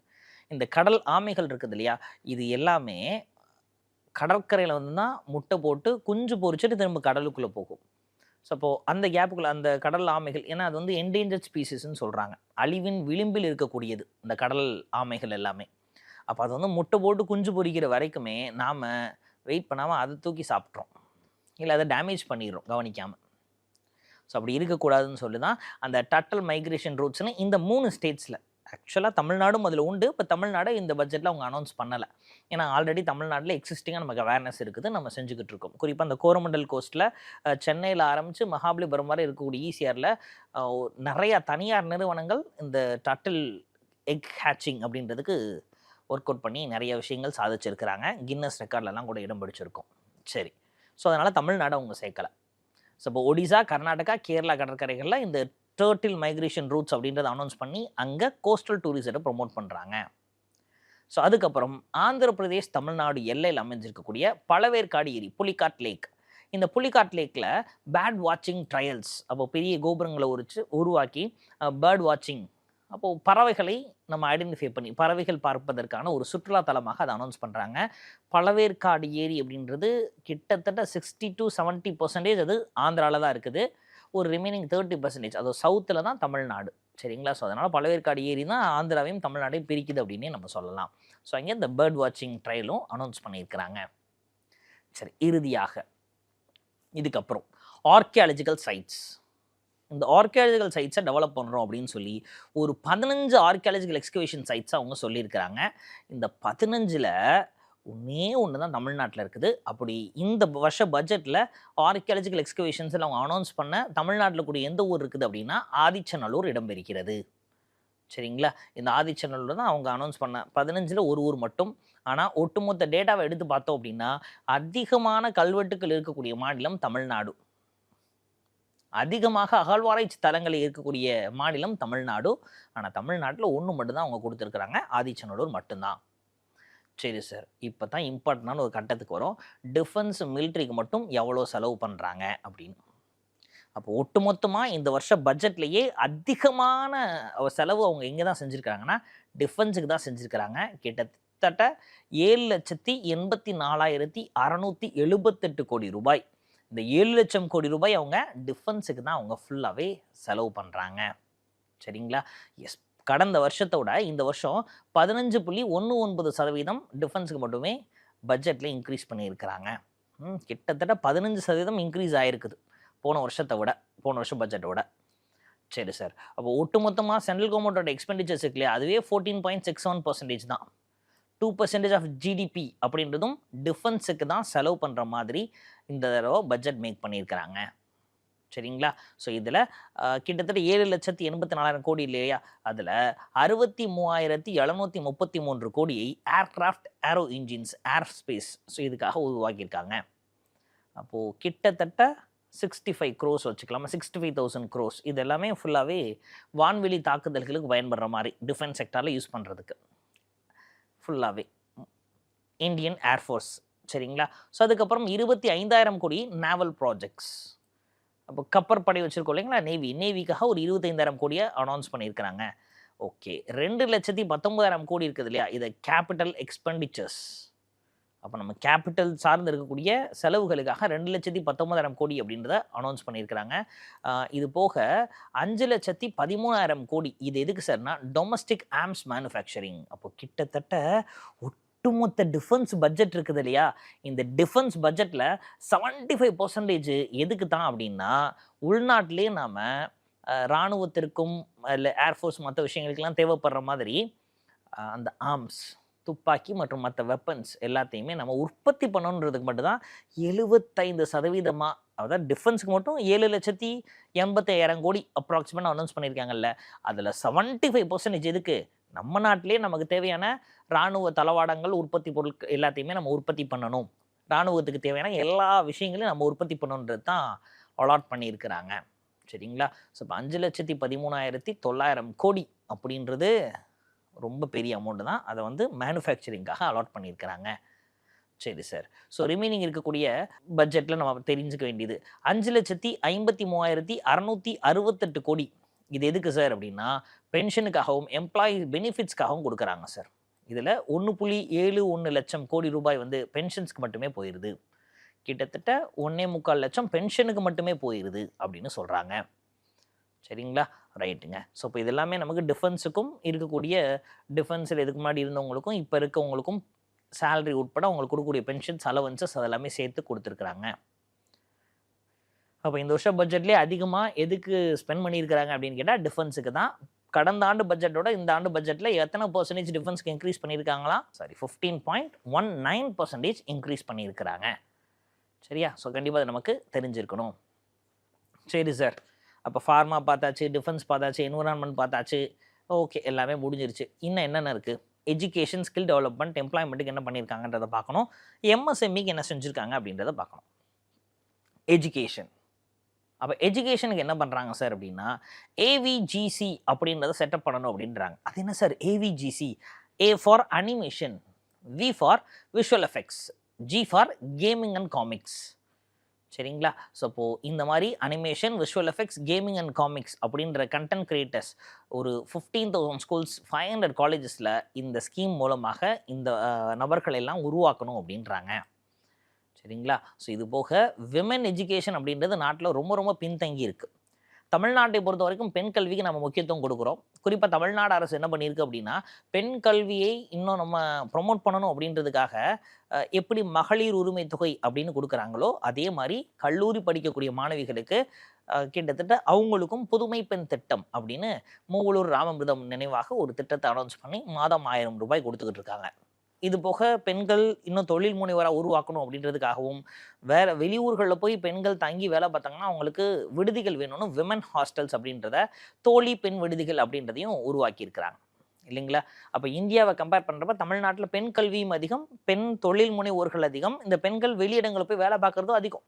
இந்த கடல் ஆமைகள் இருக்குது இல்லையா, இது எல்லாமே கடற்கரையில் வந்து தான் முட்டை போட்டு குஞ்சு பொறிச்சிட்டு திரும்ப கடலுக்குள்ளே போகும். ஸோ அப்போது அந்த கேப்புக்குள்ளே அந்த கடல் ஆமைகள், ஏன்னா அது வந்து என்டேஞ்சர்ட் ஸ்பீசிஸ்ன்னு சொல்கிறாங்க, அழிவின் விளிம்பில் இருக்கக்கூடியது இந்த கடல் ஆமைகள் எல்லாமே. அப்போ அது வந்து முட்டை போட்டு குஞ்சு பொறிக்கிற வரைக்குமே நாம் வெயிட் பண்ணாமல் அதை தூக்கி சாப்பிட்றோம், இல்லை அதை டேமேஜ் பண்ணிடுறோம் கவனிக்காமல். ஸோ அப்படி இருக்கக்கூடாதுன்னு சொல்லி தான் அந்த டர்ட்டில் மைக்ரேஷன் ரூட்ஸ்னு இந்த 3 ஸ்டேட்ஸில் ஆக்சுவலாக தமிழ்நாடும் அதில் உண்டு. இப்போ தமிழ்நாடு இந்த பட்ஜெட்டில் அவங்க அனௌன்ஸ் பண்ணலை. ஏன்னா ஆல்ரெடி தமிழ்நாட்டில் எக்ஸிஸ்டிங்காக நமக்கு அவேர்னஸ் இருக்குது, நம்ம செஞ்சுக்கிட்டு இருக்கோம். குறிப்பாக அந்த கோரமண்டல் கோஸ்ட்டில் சென்னையில் ஆரம்பித்து மகாபலிபுரம் வரை இருக்கக்கூடிய ஈசிஆரில் நிறையா தனியார் நிறுவனங்கள் இந்த டர்ட்டில் எக் ஹேச்சிங் அப்படின்றதுக்கு ஒர்க் அவுட் பண்ணி நிறைய விஷயங்கள் சாதிச்சிருக்கிறாங்க. கின்னஸ் ரெக்கார்ட்லலாம் கூட இடம் பிடிச்சிருக்கும். சரி, ஸோ அதனால் தமிழ்நாடு அவங்க சேர்க்கலை. ஸோ இப்போ ஒடிசா, கர்நாடகா, கேரளா கடற்கரைகளில் இந்த டர்ட்டில் மைக்ரேஷன் ரூட்ஸ் அப்படின்றத அனௌன்ஸ் பண்ணி அங்கே கோஸ்டல் டூரிசத்தை ப்ரொமோட் பண்ணுறாங்க. ஸோ அதுக்கப்புறம் ஆந்திர பிரதேஷ் தமிழ்நாடு எல்லையில் அமைஞ்சிருக்கக்கூடிய பழவேற்காடு ஏரி, புலிகாட் லேக். இந்த புலிகாட் லேக்கில் பேர்ட் வாட்சிங் ட்ரையல்ஸ், அப்போ பெரிய கோபுரங்களை உருவாக்கி பேர்ட் வாட்சிங், அப்போது பறவைகளை நம்ம ஐடென்டிஃபை பண்ணி பறவைகள் பார்ப்பதற்கான ஒரு சுற்றுலா தலமாக அதை அனௌன்ஸ் பண்ணுறாங்க. பழவேற்காடு ஏரி அப்படின்றது கிட்டத்தட்ட 60 to 70% அது ஆந்திராவில் தான் இருக்குது. ஒரு ரிமைனிங் 30% அது சவுத்தில் தான் தமிழ்நாடு. சரிங்களா? ஸோ அதனால் பழவேற்காடு ஏரி தான் ஆந்திராவையும் தமிழ்நாடையும் பிரிக்குது அப்படின்னே நம்ம சொல்லலாம். ஸோ அங்கே இந்த பேர்ட் வாட்சிங் ட்ரையலும் அனௌன்ஸ் பண்ணியிருக்கிறாங்க. சரி, இறுதியாக இதுக்கப்புறம் ஆர்கியாலஜிக்கல் சைட்ஸ். இந்த ஆர்கியாலஜிக்கல் சைட்ஸை டெவலப் பண்ணுறோம் அப்படின்னு சொல்லி ஒரு 15 ஆர்கியாலஜிக்கல் எக்ஸ்கவேஷன் சைட்ஸை அவங்க சொல்லியிருக்கிறாங்க. இந்த 15ல் ஒன்று தான் தமிழ்நாட்டில் இருக்குது. அப்படி இந்த வருஷ பட்ஜெட்டில் ஆர்கியாலஜிக்கல் எக்ஸ்கவேஷன்ஸில் அவங்க அனௌன்ஸ் பண்ண தமிழ்நாட்டில் கூடிய எந்த ஊர் இருக்குது அப்படின்னா ஆதிச்சநல்லூர் இடம்பெறுகிறது. சரிங்களா? இந்த ஆதிச்சநல்லூர் தான் அவங்க அனௌன்ஸ் பண்ண 15ல் ஒரு ஊர் மட்டும். ஆனால் ஒட்டுமொத்த டேட்டாவை எடுத்து பார்த்தோம் அப்படின்னா அதிகமான கல்வெட்டுக்கள் இருக்கக்கூடிய மாநிலம் தமிழ்நாடு, அதிகமாக அகழ்வாராய்ச்சி தலங்களில் இருக்கக்கூடிய மாநிலம் தமிழ்நாடு. ஆனால் தமிழ்நாட்டில் ஒன்று மட்டும்தான் அவங்க கொடுத்துருக்குறாங்க, ஆதிச்சநல்லூர் மட்டும்தான். சரி சார், இப்போ தான் இம்பார்ட்டண்டான ஒரு கட்டத்துக்கு வரும். டிஃபென்ஸ் மிலிட்ரிக்கு மட்டும் எவ்வளோ செலவு பண்ணுறாங்க அப்படின்னு. அப்போ ஒட்டுமொத்தமாக இந்த வருஷ பட்ஜெட்லேயே அதிகமான செலவு அவங்க எங்கே தான் செஞ்சுருக்காங்கன்னா டிஃபென்ஸுக்கு தான் செஞ்சுருக்கிறாங்க. கிட்டத்தட்ட 7,84,678 கோடி ரூபாய். இந்த 7 லட்சம் கோடி ரூபாய் அவங்க டிஃபென்ஸுக்கு தான் அவங்க ஃபுல்லாகவே செலவு பண்ணுறாங்க. சரிங்களா? எஸ், கடந்த வருஷத்தோட இந்த வருஷம் 15.19% டிஃபென்ஸுக்கு மட்டுமே பட்ஜெட்டில் இன்க்ரீஸ் பண்ணியிருக்கிறாங்க. கிட்டத்தட்ட 15% இன்க்ரீஸ் ஆகிருக்குது போன வருஷம் பட்ஜெட்டோட. சரி சார், அப்போ ஒட்டுமொத்தமாக சென்ட்ரல் கவர்மெண்ட்டோட எக்ஸ்பெண்டிச்சர்ஸ் இருக்கு இல்லையா, அதுவே 14.61% தான். 2% ஆஃப் ஜிடிபி அப்படின்றதும் டிஃபென்ஸுக்கு தான் செலவு பண்ணுற மாதிரி இந்த தடவை பட்ஜெட் மேக் பண்ணியிருக்கிறாங்க. சரிங்களா? ஸோ இதில் கிட்டத்தட்ட 7,84,000 கோடி இல்லையா, அதில் 63,733 கோடியை aircraft, aero engines, air space, so இதுக்காக உருவாக்கியிருக்காங்க. அப்போது கிட்டத்தட்ட 65 crores வச்சுக்கலாமா, 65,000 crores. இது எல்லாமே ஃபுல்லாகவே வான்வெளி தாக்குதல்களுக்கு பயன்படுற மாதிரி டிஃபென்ஸ் செக்டாரில் யூஸ் பண்ணுறதுக்கு ஃபுல்லாகவே இந்தியன் ஏர்ஃபோர்ஸ். சரிங்களா? ஸோ அதுக்கப்புறம் 25,000 கோடி நேவல் ப்ராஜெக்ட்ஸ். அப்போ கப்பற்படை வச்சுருக்கோம் இல்லைங்களா, நேவிக்காக ஒரு 25,000 கோடியை அனௌன்ஸ் பண்ணியிருக்கிறாங்க. ஓகே, 2,19,000 கோடி இருக்குது இல்லையா, இதை கேபிட்டல் எக்ஸ்பெண்டிச்சர்ஸ். அப்போ நம்ம கேபிட்டல் சார்ந்து இருக்கக்கூடிய செலவுகளுக்காக 2,19,000 கோடி அப்படின்றத அனௌன்ஸ் பண்ணியிருக்கிறாங்க. இது போக 5,13,000 கோடி இது எதுக்கு சார்னா டொமஸ்டிக் ஆர்ம்ஸ் மேனுஃபேக்சரிங். அப்போ கிட்டத்தட்ட ஒட்டுமொத்த டிஃபென்ஸ் பட்ஜெட் இருக்குது இல்லையா, இந்த டிஃபென்ஸ் பட்ஜெட்டில் 75% எதுக்கு தான் அப்படின்னா உள்நாட்டிலே நாம் இராணுவத்திற்கும் இல்லை ஏர்ஃபோர்ஸ் மற்ற விஷயங்களுக்கெல்லாம் தேவைப்படுற மாதிரி அந்த ஆர்ம்ஸ், துப்பாக்கி மற்றும் மற்ற வெப்பன்ஸ் எல்லாத்தையுமே நம்ம உற்பத்தி பண்ணணுன்றதுக்கு மட்டும்தான் 75%, அதாவது டிஃபென்ஸுக்கு மட்டும் 7,85,000 கோடி அப்ராக்சிமேட்டாக அனௌன்ஸ் பண்ணியிருக்காங்கல்ல, அதில் 75% எதுக்கு, நம்ம நாட்டிலே நமக்கு தேவையான இராணுவ தளவாடங்கள், உற்பத்தி பொருட்கள் எல்லாத்தையுமே நம்ம உற்பத்தி பண்ணணும், இராணுவத்துக்கு தேவையான எல்லா விஷயங்களையும் நம்ம உற்பத்தி பண்ணணுன்றது தான் அலாட் பண்ணியிருக்கிறாங்க. சரிங்களா? ஸோ இப்போ 5,13,900 கோடி அப்படின்றது ரொம்ப பெரிய அமௌண்ட் தான். அதை வந்து மேனுஃபேக்சரிங்காக அலாட் பண்ணியிருக்கிறாங்க. சரி சார், ஸோ ரிமைனிங் இருக்கக்கூடிய பட்ஜெட்டில் நம்ம தெரிஞ்சுக்க வேண்டியது 5,53,668 கோடி. இது எதுக்கு சார் அப்படின்னா பென்ஷனுக்காகவும் எம்ப்ளாயி பெனிஃபிட்ஸ்க்காகவும் கொடுக்குறாங்க சார். இதில் 1.71 லட்சம் கோடி ரூபாய் வந்து பென்ஷன்ஸ்க்கு மட்டுமே போயிடுது. கிட்டத்தட்ட 1.25 லட்சம் பென்ஷனுக்கு மட்டுமே போயிடுது அப்படின்னு சொல்கிறாங்க. சரிங்களா? ரைட்டுங்க. ஸோ இப்போ இது எல்லாமே நமக்கு டிஃபென்ஸுக்கும் இருக்கக்கூடிய டிஃபென்ஸில் இதுக்கு முன்னாடி இருந்தவங்களுக்கும் இப்போ இருக்கவங்களுக்கும் சேலரி உட்பட அவங்களுக்கு கொடுக்கக்கூடிய பென்ஷன்ஸ், அலவன்சஸ் அதெல்லாமே சேர்த்து கொடுத்துருக்குறாங்க. அப்போ இந்த வருஷம் பட்ஜெட்லேயே அதிகமாக எதுக்கு ஸ்பெண்ட் பண்ணியிருக்கிறாங்க அப்படின்னு கேட்டால் டிஃபென்ஸுக்கு தான். கடந்த ஆண்டு பட்ஜெட்டோட இந்த ஆண்டு பட்ஜெட்டில் எத்தனை பர்சன்டேஜ் டிஃபென்ஸ்க்கு இன்க்ரீஸ் பண்ணியிருக்காங்களா? சாரி, 15.19% இன்க்ரீஸ் பண்ணியிருக்கிறாங்க. சரியா? ஸோ கண்டிப்பாக அது நமக்கு தெரிஞ்சிருக்கணும். சரி சார், அப்போ ஃபார்மா பார்த்தாச்சு, டிஃபென்ஸ் பார்த்தாச்சு, என்விரான்மெண்ட் பார்த்தாச்சு, ஓகே எல்லாமே முடிஞ்சிருச்சு. இன்னும் என்னென்ன இருக்குது? எஜுகேஷன், ஸ்கில் டெவலப்மெண்ட், எம்ப்ளாய்மெண்ட்டுக்கு என்ன பண்ணியிருக்காங்கன்றதை பார்க்கணும். எம்எஸ்எம்இக்கு என்ன செஞ்சுருக்காங்க அப்படின்றத பார்க்கணும். எஜுகேஷன், அப்போ எஜுகேஷனுக்கு என்ன பண்ணுறாங்க சார் அப்படின்னா, ஏவிஜிசி அப்படின்றத செட்டப் பண்ணணும் அப்படின்றாங்க. அது என்ன sir AVGC? A for animation, V for visual effects, G for gaming and comics. சரிங்களா? ஸோ இப்போது இந்த மாதிரி animation, visual effects, gaming and comics அப்படின்ற கண்டென்ட் கிரியேட்டர்ஸ் ஒரு 15,000 ஸ்கூல்ஸ், 500 காலேஜஸில் இந்த ஸ்கீம் மூலமாக இந்த நபர்கள் எல்லாம் உருவாக்கணும் அப்படின்றாங்க. சரிங்களா? ஸோ இது போக விமன் எஜுகேஷன் அப்படின்றது நாட்டில் ரொம்ப ரொம்ப பின்தங்கி இருக்குது. தமிழ்நாட்டை பொறுத்த வரைக்கும் பெண் கல்விக்கு நம்ம முக்கியத்துவம் கொடுக்குறோம். குறிப்பாக தமிழ்நாடு அரசு என்ன பண்ணியிருக்கு அப்படின்னா, பெண் கல்வியை இன்னும் நம்ம ப்ரொமோட் பண்ணணும் அப்படின்றதுக்காக எப்படி மகளிர் உரிமை தொகை அப்படின்னு கொடுக்குறாங்களோ அதே மாதிரி கல்லூரி படிக்கக்கூடிய மாணவிகளுக்கு கிட்டத்தட்ட அவங்களுக்கும் புதுமை பெண் திட்டம் அப்படின்னு மூவலூர் ராமமிர்தம் நினைவாக ஒரு திட்டத்தை அனௌன்ஸ் பண்ணி மாதம் 1000 ரூபாய் கொடுத்துக்கிட்டு இருக்காங்க. இது போக பெண்கள் இன்னும் தொழில் முனைவராக உருவாக்கணும் அப்படின்றதுக்காகவும் வேறு வெளியூர்களில் போய் பெண்கள் தங்கி வேலை பார்த்தாங்கன்னா அவங்களுக்கு விடுதிகள் வேணும்னு விமன் ஹாஸ்டல்ஸ் அப்படின்றத, தோழி பெண் விடுதிகள் அப்படின்றதையும் உருவாக்கியிருக்கிறாங்க இல்லைங்களா? அப்போ இந்தியாவை கம்பேர் பண்ணுறப்ப தமிழ்நாட்டில் பெண் கல்வியும் அதிகம், பெண் தொழில் முனைவோர்கள் அதிகம், இந்த பெண்கள் வெளியிடங்களில் போய் வேலை பார்க்குறதும் அதிகம்.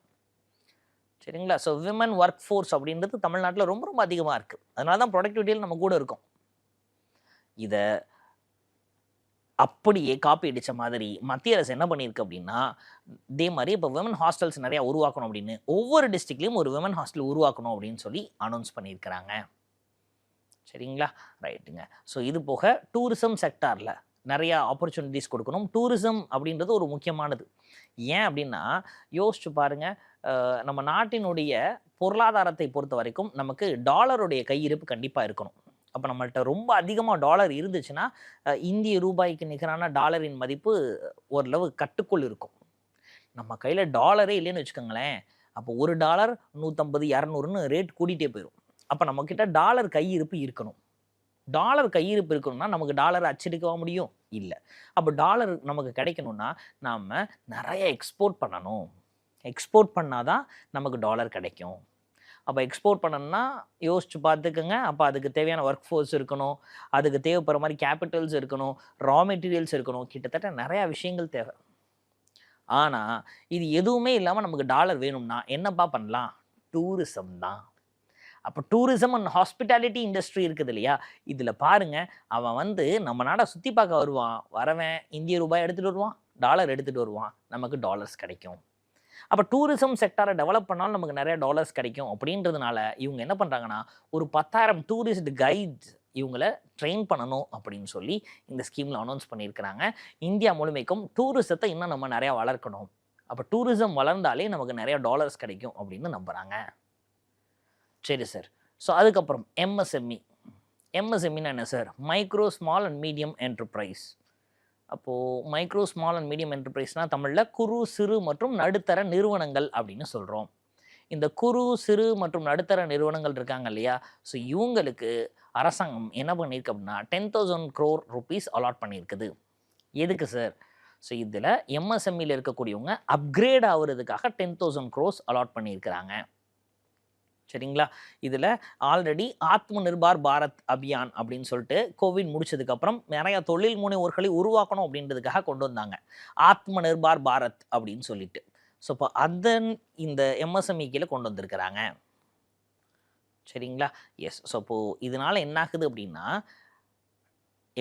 சரிங்களா? ஸோ விமன் ஒர்க் ஃபோர்ஸ் அப்படின்றது தமிழ்நாட்டில் ரொம்ப ரொம்ப அதிகமாக இருக்குது. அதனால தான் ப்ரொடக்டிவிட்டியில் நம்ம கூட இருக்கும். இதை அப்படியே காப்பி அடித்த மாதிரி மத்திய அரசு என்ன பண்ணியிருக்கு அப்படின்னா, இதே மாதிரி இப்போ விமன் ஹாஸ்டல்ஸ் நிறையா உருவாக்கணும் அப்படின்னு ஒவ்வொரு டிஸ்ட்ரிக்ட்லேயும் ஒரு விமன் ஹாஸ்டல் உருவாக்கணும் அப்படின்னு சொல்லி அனௌன்ஸ் பண்ணியிருக்கிறாங்க. சரிங்களா? ரைட்டுங்க. ஸோ இது போக டூரிசம் செக்டாரில் நிறையா ஆப்பர்ச்சுனிட்டிஸ் கொடுக்கணும். டூரிசம் அப்படின்றது ஒரு முக்கியமானது. ஏன் அப்படின்னா, யோசிச்சு பாருங்கள், நம்ம நாட்டினுடைய பொருளாதாரத்தை பொறுத்த வரைக்கும் நமக்கு டாலருடைய கையிருப்பு கண்டிப்பாக இருக்கணும். அப்போ நம்மள்கிட்ட ரொம்ப அதிகமாக டாலர் இருந்துச்சுன்னா இந்திய ரூபாய்க்கு நிகரான டாலரின் மதிப்பு ஓரளவு கட்டுக்குள் இருக்கும். நம்ம கையில் டாலரே இல்லைன்னு வச்சுக்கோங்களேன், அப்போ ஒரு டாலர் 150, 200ன்னு ரேட் கூட்டிகிட்டே போயிடும். அப்போ நம்மக்கிட்ட டாலர் கையிருப்பு இருக்கணும். டாலர் கையிருப்பு இருக்கணும்னா நமக்கு டாலர் அச்சடிக்கவா முடியும்? இல்லை. அப்போ டாலர் நமக்கு கிடைக்கணும்னா நாம் நிறைய எக்ஸ்போர்ட் பண்ணணும். எக்ஸ்போர்ட் பண்ணால் தான் நமக்கு டாலர் கிடைக்கும். அப்போ எக்ஸ்போர்ட் பண்ணணும்னா யோசிச்சு பார்த்துக்கோங்க. அப்போ அதுக்கு தேவையான ஒர்க் ஃபோர்ஸ் இருக்கணும், அதுக்கு தேவைப்படுற மாதிரி கேபிட்டல்ஸ் இருக்கணும், ரா மெட்டீரியல்ஸ் இருக்கணும், கிட்டத்தட்ட நிறையா விஷயங்கள் தேவை. ஆனால் இது எதுவுமே இல்லாமல் நமக்கு டாலர் வேணும்னா என்னப்பா பண்ணலாம்? டூரிசம் தான். அப்போ டூரிசம் அண்ட் ஹாஸ்பிட்டாலிட்டி இண்டஸ்ட்ரி இருக்குது இல்லையா, இதில் பாருங்கள், அவன் நம்ம நாடை சுற்றி பார்க்க வருவான், வரவன் இந்திய ரூபாய் எடுத்துகிட்டு வருவான், டாலர் எடுத்துகிட்டு வருவான், நமக்கு டாலர்ஸ் கிடைக்கும். அப்போ டூரிசம் செக்டாரை டெவலப் பண்ணாலும் நமக்கு நிறைய டாலர்ஸ் கிடைக்கும். அப்படின்றதுனால இவங்க என்ன பண்ணுறாங்கன்னா, ஒரு 10,000 டூரிஸ்ட் கைட்ஸ் இவங்களை ட்ரெயின் பண்ணணும் அப்படின்னு சொல்லி இந்த ஸ்கீமில் அனௌன்ஸ் பண்ணியிருக்கிறாங்க. இந்தியா முழுமைக்கும் டூரிசத்தை இன்னும் நம்ம நிறையா வளர்க்கணும். அப்போ டூரிசம் வளர்ந்தாலே நமக்கு நிறையா டாலர்ஸ் கிடைக்கும் அப்படின்னு நம்புகிறாங்க. சரி சார். ஸோ அதுக்கப்புறம் எம்எஸ்எம்இ. எம்எஸ்எம்இன்னா என்ன sir? Micro small and medium enterprise. அப்போது மைக்ரோ ஸ்மால் அண்ட் மீடியம் என்டர்பிரைஸ்னால் தமிழில் குறு, சிறு மற்றும் நடுத்தர நிறுவனங்கள் அப்படின்னு சொல்கிறோம். இந்த குறு, சிறு மற்றும் நடுத்தர நிறுவனங்கள் இருக்காங்க இல்லையா, ஸோ இவங்களுக்கு அரசாங்கம் என்ன பண்ணியிருக்கு அப்படின்னா 10,000 crore rupees அலாட் பண்ணியிருக்குது. எதுக்கு சார்? ஸோ இதில் எம்எஸ்எம்இயில் இருக்கக்கூடியவங்க அப்கிரேட் ஆகுறதுக்காக 10,000 crores அலாட் பண்ணியிருக்கிறாங்க. சரிங்களா? இதில் ஆல்ரெடி ஆத்ம நிர்பார் பாரத் அபியான் அப்படின்னு சொல்லிட்டு கோவிட் முடிச்சதுக்கப்புறம் நிறையா தொழில் முனைவோர்களை உருவாக்கணும் அப்படின்றதுக்காக கொண்டு வந்தாங்க, ஆத்ம நிர்பார் பாரத் அப்படின்னு சொல்லிட்டு. ஸோ இப்போ அதன் இந்த எம்எஸ்எம்இ கீழே கொண்டு வந்திருக்கிறாங்க. சரிங்களா? எஸ். ஸோ இப்போது இதனால் என்ன ஆகுது அப்படின்னா,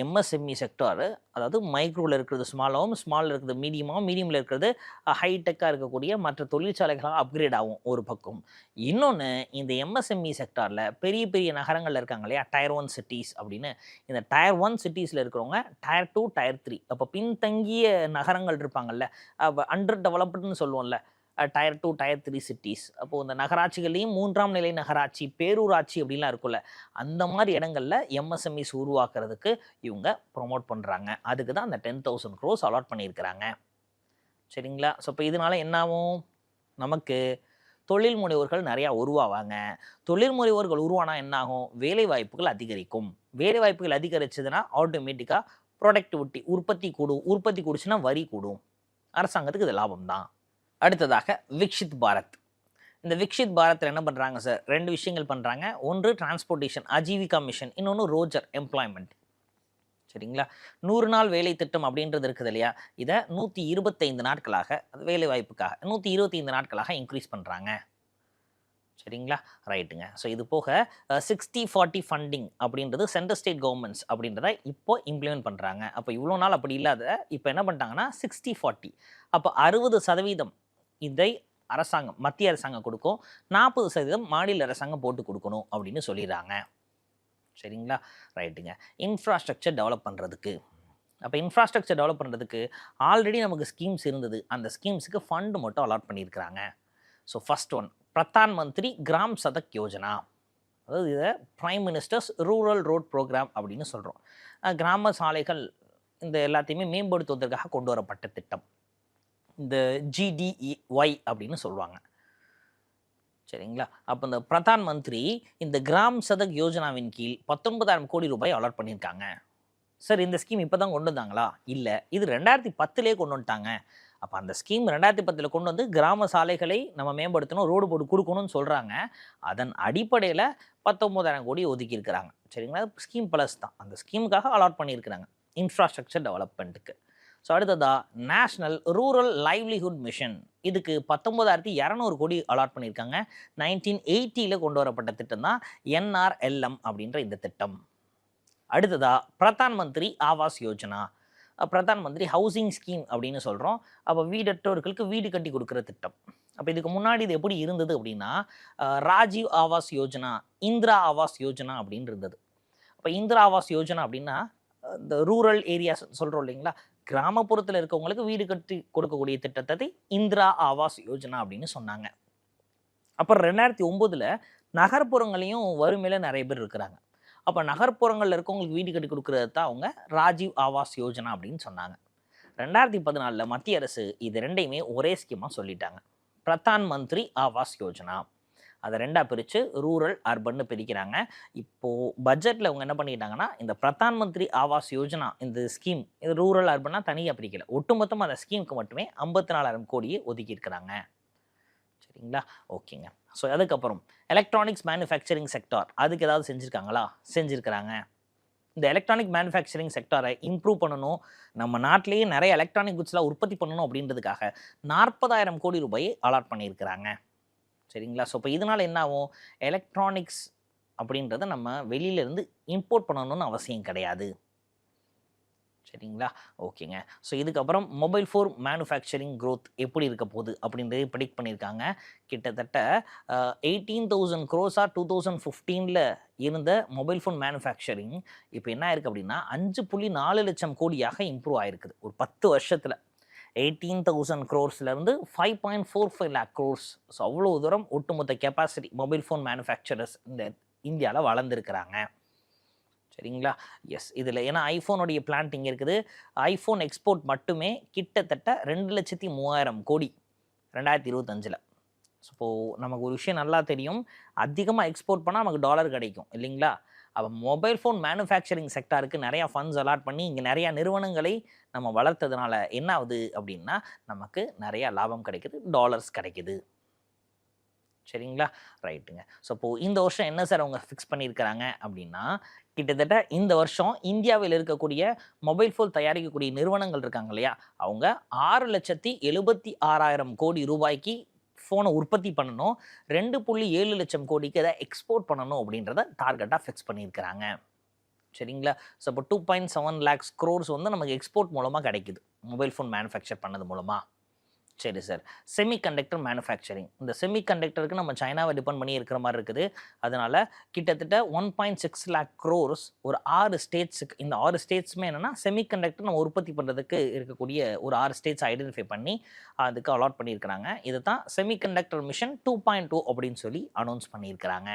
எம்எஸ்எம்இ செக்டார், அதாவது மைக்ரோவில் இருக்கிறது ஸ்மாலாகவும், ஸ்மாலில் இருக்கிறது மீடியமாகவும், மீடியமில் இருக்கிறது ஹைடெக்காக இருக்கக்கூடிய மற்ற தொழிற்சாலைகளாக அப்கிரேட் ஆகும் ஒரு பக்கம். இன்னொன்று, இந்த எம்எஸ்எம்இ செக்டாரில் பெரிய பெரிய நகரங்களில் இருக்காங்க இல்லையா, Tier 1 சிட்டிஸ் அப்படின்னு. இந்த Tier 1 சிட்டிஸில் இருக்கிறவங்க Tier 2, Tier 3, அப்போ பின்தங்கிய நகரங்கள் இருப்பாங்கல்ல, அண்டர் டெவலப்டுன்னு சொல்லுவோம்ல, Tier 2, Tier 3 சிட்டிஸ். அப்போது இந்த நகராட்சிகள்லேயும் 3ஆம் நிலை நகராட்சி, பேரூராட்சி அப்படின்லாம் இருக்குல்ல, அந்த மாதிரி இடங்களில் எம்எஸ்எம்இஸ் உருவாக்குறதுக்கு இவங்க ப்ரொமோட் பண்ணுறாங்க. அதுக்கு தான் அந்த 10,000 crores அலாட் பண்ணியிருக்கிறாங்க. சரிங்களா? ஸோ இப்போ இதனால் என்னாகும்? நமக்கு தொழில் முனைவோர்கள் நிறையா உருவாவாங்க. தொழில் முனைவோர்கள் உருவானா என்னாகும்? வேலை வாய்ப்புகள் அதிகரிக்கும். வேலை வாய்ப்புகள் அதிகரிச்சதுன்னா ஆட்டோமேட்டிக்காக ப்ரொடக்டிவிட்டி உற்பத்தி கூடுச்சுன்னா வரி கூடும். அரசாங்கத்துக்கு இது லாபம் தான். அடுத்ததாக விக்ஷித் பாரத். இந்த விக்ஷித் பாரத்தில் என்ன பண்ணுறாங்க சார்? 2 விஷயங்கள் பண்ணுறாங்க. ஒன்று டிரான்ஸ்போர்ட்டேஷன் அஜீவிகா மிஷன், இன்னொன்று ரோஜர் எம்ப்ளாய்மெண்ட். சரிங்களா? 100 நாள் வேலை திட்டம் அப்படின்றது இருக்குது இல்லையா? இதை 125 நாட்களாக, அது வேலை வாய்ப்புக்காக 125 நாட்களாக இன்க்ரீஸ் பண்ணுறாங்க. சரிங்களா? ரைட்டுங்க. ஸோ இது போக 60-40 ஃபண்டிங் அப்படின்றது சென்ட்ரல் ஸ்டேட் கவர்மெண்ட்ஸ் அப்படின்றத இப்போ இம்ப்ளிமெண்ட் பண்ணுறாங்க. அப்போ இவ்வளோ நாள் அப்படி இல்லாத இப்போ என்ன பண்ணிட்டாங்கன்னா 60-40, அப்போ 60% இதை அரசாங்கம், மத்திய அரசாங்கம் கொடுக்கும், 40% மாநில அரசாங்கம் போட்டு கொடுக்கணும் அப்படின்னு சொல்லிடுறாங்க. சரிங்களா? ரைட்டுங்க. இன்ஃப்ராஸ்ட்ரக்சர் டெவலப் பண்ணுறதுக்கு, அப்போ இன்ஃப்ராஸ்ட்ரக்சர் டெவலப் பண்ணுறதுக்கு ஆல்ரெடி நமக்கு ஸ்கீம்ஸ் இருந்தது. அந்த ஸ்கீம்ஸுக்கு ஃபண்டு மட்டும் அலாட் பண்ணியிருக்கிறாங்க. So first one Pradhan Mantri Gram Sadak Yojana. அதாவது இதை prime minister's rural road program அப்படின்னு சொல்கிறோம். கிராம சாலைகள் இந்த எல்லாத்தையுமே மேம்படுத்துவதற்காக கொண்டு வரப்பட்ட திட்டம். இந்த GDEY அப்படின்னு சொல்லுவாங்க. சரிங்களா? அப்போ இந்த பிரதான் மந்திரி இந்த கிராம் சதக் யோஜனாவின் கீழ் 19,000 கோடி ரூபாய் அலாட் பண்ணியிருக்காங்க. சார் இந்த ஸ்கீம் இப்போ தான் கொண்டு வந்தாங்களா? இல்லை, இது 2010லே கொண்டு வந்துட்டாங்க. அப்போ அந்த ஸ்கீம் 2010 கொண்டு வந்து கிராம சாலைகளை நம்ம மேம்படுத்தணும், ரோடு போட்டு கொடுக்கணும்னு சொல்கிறாங்க. அதன் அடிப்படையில் 19,000 கோடி ஒதுக்கி இருக்கிறாங்க. சரிங்களா? ஸ்கீம் ப்ளஸ் தான், அந்த ஸ்கீமுக்காக அலாட் பண்ணியிருக்கிறாங்க இன்ஃப்ராஸ்ட்ரக்சர் டெவலப்மெண்ட்டுக்கு. ஸோ அடுத்ததா நேஷ்னல் ரூரல் லைவ்லிஹுட் மிஷன். இதுக்கு 19,200 கோடி அலாட் பண்ணியிருக்காங்க. 1980ல் கொண்டு வரப்பட்ட திட்டம் தான் NRLM அப்படின்ற இந்த திட்டம். அடுத்ததா பிரதான் மந்திரி ஆவாஸ் யோஜனா. பிரதான் மந்திரி ஹவுசிங் ஸ்கீம் அப்படின்னு சொல்கிறோம். அப்போ வீடற்றோர்களுக்கு வீடு கட்டி கொடுக்குற திட்டம். அப்போ இதுக்கு முன்னாடி இது எப்படி இருந்தது அப்படின்னா ராஜீவ் ஆவாஸ் யோஜனா, இந்திரா ஆவாஸ் யோஜனா அப்படின்னு இருந்தது. அப்போ இந்திரா ஆவாஸ் யோஜனா அப்படின்னா இந்த ரூரல் ஏரியாஸ் சொல்கிறோம் இல்லைங்களா, கிராமப்புறத்தில் இருக்கவங்களுக்கு வீடு கட்டி கொடுக்கக்கூடிய திட்டத்தை இந்திரா ஆவாஸ் யோஜனா அப்படின்னு சொன்னாங்க. அப்புறம் 2009ல் நகர்ப்புறங்களையும் வறுமையில் நிறைய பேர் இருக்கிறாங்க. அப்போ நகர்ப்புறங்களில் இருக்கவங்களுக்கு வீடு கட்டி கொடுக்குறது தான் அவங்க ராஜீவ் ஆவாஸ் யோஜனா அப்படின்னு சொன்னாங்க. 2014ல் மத்திய அரசு இது ரெண்டையுமே ஒரே ஸ்கீமாக சொல்லிட்டாங்க, பிரதான் மந்திரி ஆவாஸ் யோஜனா. அதை 2ஆக பிரித்து ரூரல் அர்பன்னு பிரிக்கிறாங்க. இப்போது பட்ஜெட்டில் அவங்க என்ன பண்ணிட்டாங்கன்னா இந்த பிரதான் மந்திரி ஆவாஸ் யோஜனா இந்த ஸ்கீம், இது ரூரல் அர்பனாக தனியாக பிரிக்கல, ஒட்டுமொத்தமாக அந்த ஸ்கீமுக்கு மட்டுமே 54,000 கோடியை ஒதுக்கியிருக்கிறாங்க. சரிங்களா? ஓகேங்க. ஸோ அதுக்கப்புறம் எலக்ட்ரானிக்ஸ் மேனுஃபேக்சரிங் செக்டார், அதுக்கு ஏதாவது செஞ்சுருக்காங்களா? செஞ்சுருக்கிறாங்க. இந்த எலக்ட்ரானிக் மேனுஃபேக்சரிங் செக்டாரை இம்ப்ரூவ் பண்ணணும், நம்ம நாட்டிலேயே நிறைய எலக்ட்ரானிக் குட்ஸ்லாம் உற்பத்தி பண்ணணும் அப்படின்றதுக்காக 40,000 கோடி ரூபாயை அலாட் பண்ணியிருக்கிறாங்க. சரிங்களா? ஸோ இப்போ இதனால் என்ன ஆகும்? எலக்ட்ரானிக்ஸ் அப்படின்றத நம்ம வெளியிலேருந்து இம்போர்ட் பண்ணணும்னு அவசியம் கிடையாது. சரிங்களா? ஓகேங்க. ஸோ இதுக்கப்புறம் மொபைல் ஃபோன் மேனுஃபேக்சரிங் க்ரோத் எப்படி இருக்க போகுது அப்படின்றத ப்ரெடிக்ட் பண்ணியிருக்காங்க. கிட்டத்தட்ட 18,000 crores 2015ல் இருந்த மொபைல் ஃபோன் மேனுஃபேக்சரிங் இப்போ என்ன ஆயிருக்கு அப்படின்னா 5.4 லட்சம் கோடியாக இம்ப்ரூவ் ஆயிருக்குது ஒரு 10 வருஷத்தில். 18,000 crores 5.45 lakh crores. ஸோ அவ்வளோ தூரம் ஒட்டுமொத்த கெப்பாசிட்டி மொபைல் ஃபோன் மேனுஃபேக்சரர்ஸ் இந்த இந்தியாவில் வளர்ந்துருக்கிறாங்க. சரிங்களா? எஸ், இதில் ஏன்னா ஐஃபோனுடைய பிளான்ட் இங்கே இருக்குது. ஐஃபோன் எக்ஸ்போர்ட் மட்டுமே கிட்டத்தட்ட 2,03,000 கோடி 2025ல். ஸோ இப்போது நமக்கு ஒரு விஷயம் நல்லா தெரியும், அதிகமாக எக்ஸ்போர்ட் பண்ணால் நமக்கு டாலர் கிடைக்கும் இல்லைங்களா? அப்போ மொபைல் ஃபோன் மேனுஃபேக்சரிங் செக்டாருக்கு நிறையா ஃபண்ட்ஸ் அலாட் பண்ணி இங்கே நிறையா நிறுவனங்களை நம்ம வளர்த்ததுனால என்ன ஆகுது அப்படின்னா நமக்கு நிறையா லாபம் கிடைக்குது, டாலர்ஸ் கிடைக்குது. சரிங்களா? ரைட்டுங்க. ஸோ இப்போது இந்த வருஷம் என்ன சார் அவங்க ஃபிக்ஸ் பண்ணியிருக்கிறாங்க அப்படின்னா கிட்டத்தட்ட இந்த வருஷம் இந்தியாவில் இருக்கக்கூடிய மொபைல் ஃபோன் தயாரிக்கக்கூடிய நிறுவனங்கள் இருக்காங்க இல்லையா, அவங்க 6,76,000 கோடி ரூபாய்க்கு ஃபோனை உற்பத்தி பண்ணணும், 2.7 லட்சம் கோடிக்கு அதை எக்ஸ்போர்ட் பண்ணணும் அப்படின்றத டார்கெட்டாக ஃபிக்ஸ் பண்ணியிருக்கிறாங்க. சரிங்களா? ஸோ இப்போ 2.7 lakhs crores நமக்கு எக்ஸ்போர்ட் மூலமாக கிடைக்குது மொபைல் ஃபோன் மேனுஃபேக்சர் பண்ணது மூலமாக. சரி சார், செமிகண்டக்டர் மேனுஃபேக்சரிங், இந்த செமிகண்டக்டருக்கு நம்ம சைனாவை டிபெண்ட் பண்ணி இருக்கிற மாதிரி இருக்குது. அதனால் கிட்டத்தட்ட 1.6 lakh crores ஒரு 6 ஸ்டேட்ஸுக்கு, இந்த 6 ஸ்டேட்ஸுமே என்னென்னா செமிகண்டக்டர் நம்ம உற்பத்தி பண்ணுறதுக்கு இருக்கக்கூடிய ஒரு 6 ஸ்டேட்ஸ் ஐடென்டிஃபை பண்ணி அதுக்கு அலாட் பண்ணியிருக்கிறாங்க. இது தான் செமிகண்டக்டர் மிஷன் 2.2 அப்படின்னு சொல்லி அனௌன்ஸ் பண்ணியிருக்கிறாங்க.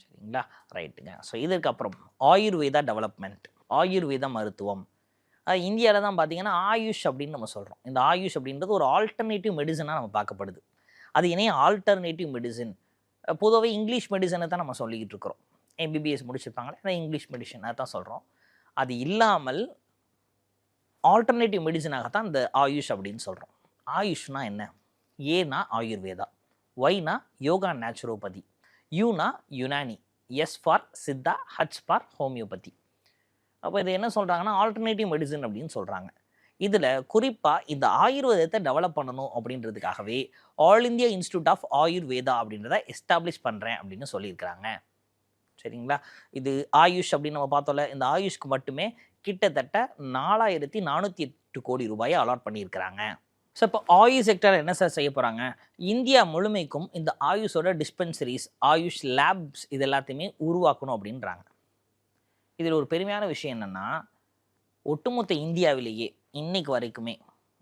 சரிங்களா? ரைட்டுங்க. ஸோ இதுக்கப்புறம் ஆயுர்வேதா டெவலப்மெண்ட், ஆயுர்வேத மருத்துவம். இந்தியாவில் தான் பார்த்தீங்கன்னா ஆயுஷ் அப்படின்னு நம்ம சொல்கிறோம். இந்த ஆயுஷ் அப்படின்றது ஒரு ஆல்டர்னேட்டிவ் மெடிசனாக நம்ம பார்க்கப்படுது. அது இணைய ஆல்டர்னேட்டிவ் மெடிசன், பொதுவாகவே இங்கிலீஷ் மெடிசனை தான் நம்ம சொல்லிக்கிட்டு இருக்கிறோம். எம்பிபிஎஸ் முடிச்சிருப்பாங்களே அந்த இங்கிலீஷ் மெடிசன் அதான் சொல்கிறோம். அது இல்லாமல் ஆல்டர்னேட்டிவ் மெடிசனாகத்தான் இந்த ஆயுஷ் அப்படின்னு சொல்கிறோம். ஆயுஷ்னா என்ன? ஏனா ஆயுர்வேதா, ஒய்னா யோகா நேச்சுரோபதி, யூனா Unani, S for Siddha, H for homeopathy. அப்போ இது என்ன சொல்கிறாங்கன்னா ஆல்டர்னேட்டிவ் மெடிசன் அப்படின்னு சொல்கிறாங்க. இதில் குறிப்பாக இந்த ஆயுர்வேதத்தை டெவலப் பண்ணணும் அப்படின்றதுக்காகவே All India Institute of Ayurveda அப்படின்றத எஸ்டாப்ளிஷ் பண்ணுறேன் அப்படின்னு சொல்லியிருக்கிறாங்க. சரிங்களா? இது ஆயுஷ் அப்படின்னு நம்ம பார்த்தோம்ல, இந்த ஆயுஷ்க்கு மட்டுமே கிட்டத்தட்ட 4408 கோடி ரூபாயை அலாட் பண்ணியிருக்கிறாங்க. ஸோ இப்போ ஆயுஷ் செக்டர் என்ன சார் செய்ய போகிறாங்க? இந்தியா முழுமைக்கும் இந்த ஆயுஷோட டிஸ்பென்சரிஸ், ஆயுஷ் லேப்ஸ் இது எல்லாத்தையுமே உருவாக்கணும் அப்படின்றாங்க. இதில் ஒரு பெருமையான விஷயம் என்னென்னா, ஒட்டுமொத்த இந்தியாவிலேயே இன்னைக்கு வரைக்குமே,